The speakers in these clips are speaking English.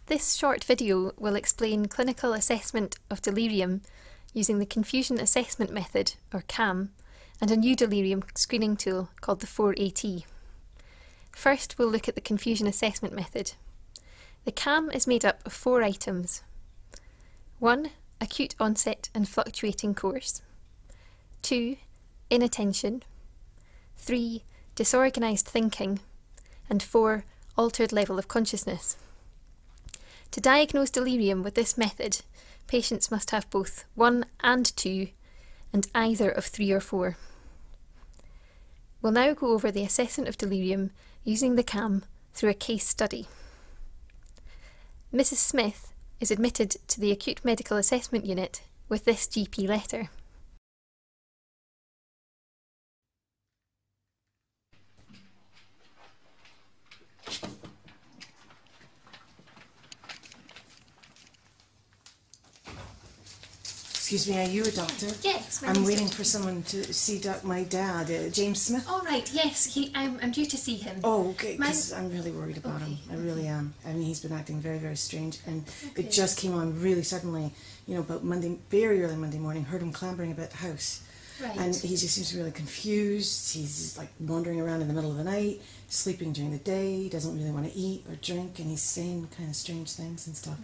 This short video will explain clinical assessment of delirium using the Confusion Assessment Method, or CAM, and a new delirium screening tool called the 4AT. First, we'll look at the Confusion Assessment Method. The CAM is made up of 4 items. 1. Acute onset and fluctuating course. 2. Inattention. 3. Disorganized thinking. And 4. Altered level of consciousness. To diagnose delirium with this method, patients must have both 1 and 2, and either of 3 or 4. We'll now go over the assessment of delirium using the CAM through a case study. Mrs. Smith is admitted to the Acute Medical Assessment Unit with this GP letter. Excuse me, are you a doctor? Yes, I'm waiting for someone to see my dad, James Smith. All right, yes, I'm due to see him. Oh, okay, because I'm really worried about him. I really am. I mean, he's been acting very, very strange, and it just came on really suddenly, you know, about Monday, very early Monday morning, heard him clambering about the house. Right. And he just seems really confused. He's like wandering around in the middle of the night, sleeping during the day, doesn't really want to eat or drink, and he's saying kind of strange things and stuff.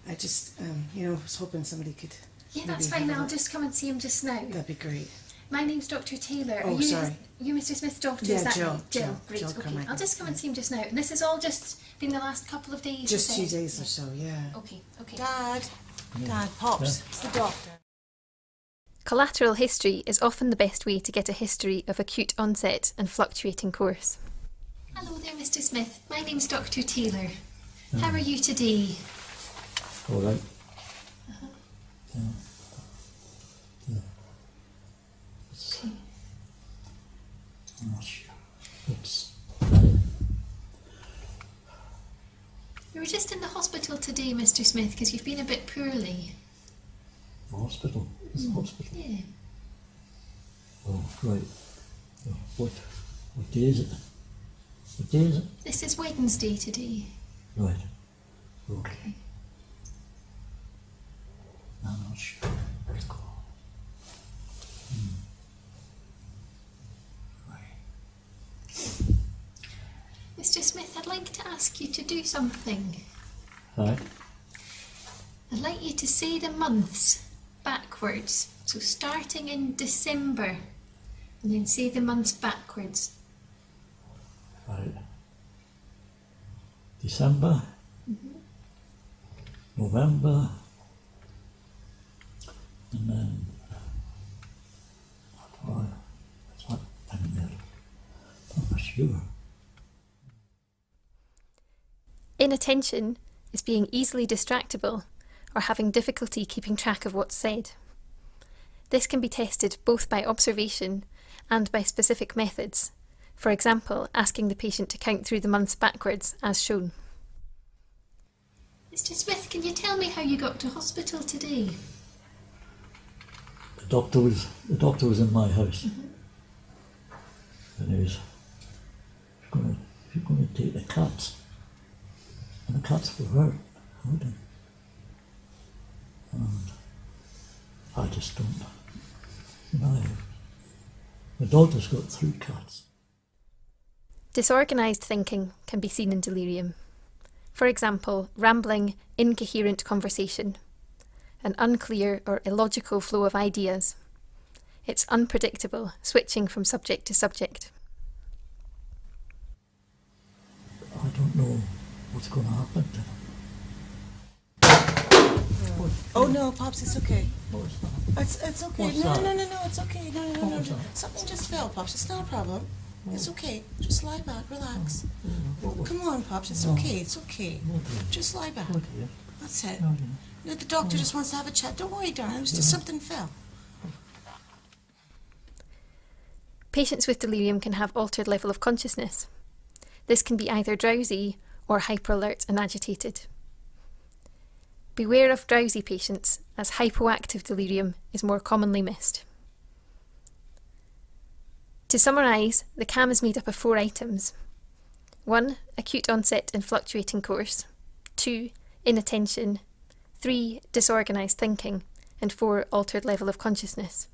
I just, you know, was hoping somebody could... Yeah, that's fine. I'll just come and see him just now. That'd be great. My name's Dr. Taylor. Oh, sorry. You Mr. Smith's daughter, Yeah, is that Jill. right? Jill. Great, Jill okay. Carmichael. I'll just come and see him just now. And this has all just been the last couple of days? Just 2 days or so, yeah. Okay, okay. Dad, Pops, it's the doctor. Collateral history is often the best way to get a history of acute onset and fluctuating course. Hello there, Mr. Smith. My name's Dr. Taylor. How are you today? All right. Yeah. Okay. I'm not sure. It's You were just in the hospital today, Mr. Smith, because you've been a bit poorly. the hospital. It's the hospital. Yeah. Oh, right. Oh, what day is it? What day is it? This is Wednesday today. Right. Okay. I'm not sure. Recall. Right. Mr. Smith, I'd like to ask you to do something. Right. I'd like you to say the months backwards. So starting in December, and then say the months backwards. Right. December. November. And then what's that thing there? I'm not sure. Inattention is being easily distractible or having difficulty keeping track of what's said. This can be tested both by observation and by specific methods, for example, asking the patient to count through the months backwards, as shown. Mr. Smith, can you tell me how you got to hospital today? The doctor was in my house, and he was going to take the cats, and the cats were hurt. And I just don't know. The doctor's got 3 cats. Disorganized thinking can be seen in delirium. For example, rambling, incoherent conversation, an unclear or illogical flow of ideas. It's unpredictable, switching from subject to subject. I don't know what's going to happen to them. Oh no, Pops, it's okay. Oh, it's not. It's okay. What's No, that? no, it's okay. No. What's that? Something just fell, Pops. It's not a problem. It's okay. Just lie back, relax. Come on, Pops. It's okay. It's okay. Just lie back. Oh, dear. That's it. Oh, dear. No, the doctor just wants to have a chat. Don't worry, darling. It was just something fell. Patients with delirium can have altered level of consciousness. This can be either drowsy or hyperalert and agitated. Beware of drowsy patients, as hypoactive delirium is more commonly missed. To summarise, the CAM is made up of 4 items. 1. Acute onset and fluctuating course. 2. inattention, 3. disorganized thinking, and 4. altered level of consciousness.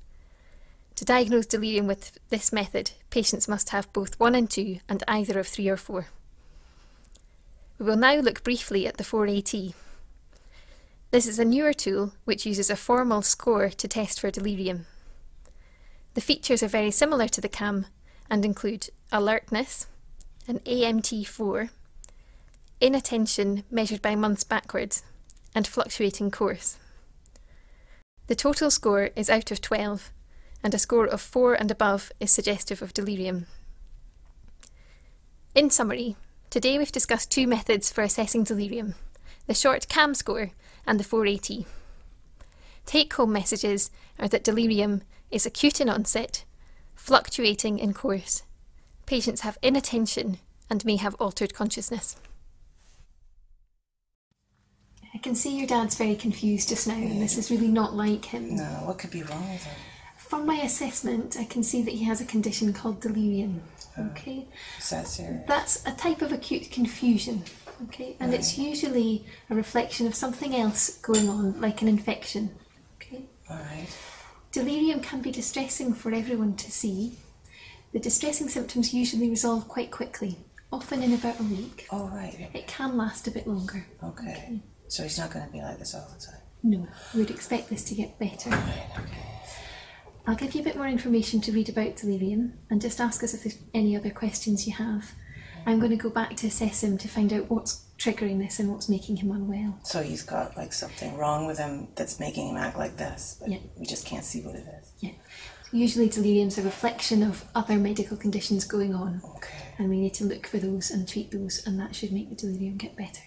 To diagnose delirium with this method, patients must have both 1 and 2 and either of 3 or 4. We will now look briefly at the 4AT. This is a newer tool which uses a formal score to test for delirium. The features are very similar to the CAM and include alertness, an AMT4, inattention measured by months backwards, and fluctuating course. The total score is out of 12, and a score of 4 and above is suggestive of delirium. In summary, today we've discussed 2 methods for assessing delirium, the short CAM score and the 4AT. Take-home messages are that delirium is acute in onset, fluctuating in course. Patients have inattention and may have altered consciousness. I can see your dad's very confused just now, and this is really not like him. No, what could be wrong with him? From my assessment, I can see that he has a condition called delirium. Okay, Is that serious? that's a type of acute confusion. Okay, and it's usually a reflection of something else going on, like an infection. Okay, Alright. delirium can be distressing for everyone to see. The distressing symptoms usually resolve quite quickly, often in about a week. Oh, right. It can last a bit longer. Okay. So he's not going to be like this all the time? No, we'd expect this to get better. Right, okay. I'll give you a bit more information to read about delirium and just ask us if there's any other questions you have. I'm going to go back to assess him to find out what's triggering this and what's making him unwell. So he's got like something wrong with him that's making him act like this, but Yeah. we just can't see what it is. Yeah. Usually delirium's a reflection of other medical conditions going on, Okay. and we need to look for those and treat those, and that should make the delirium get better.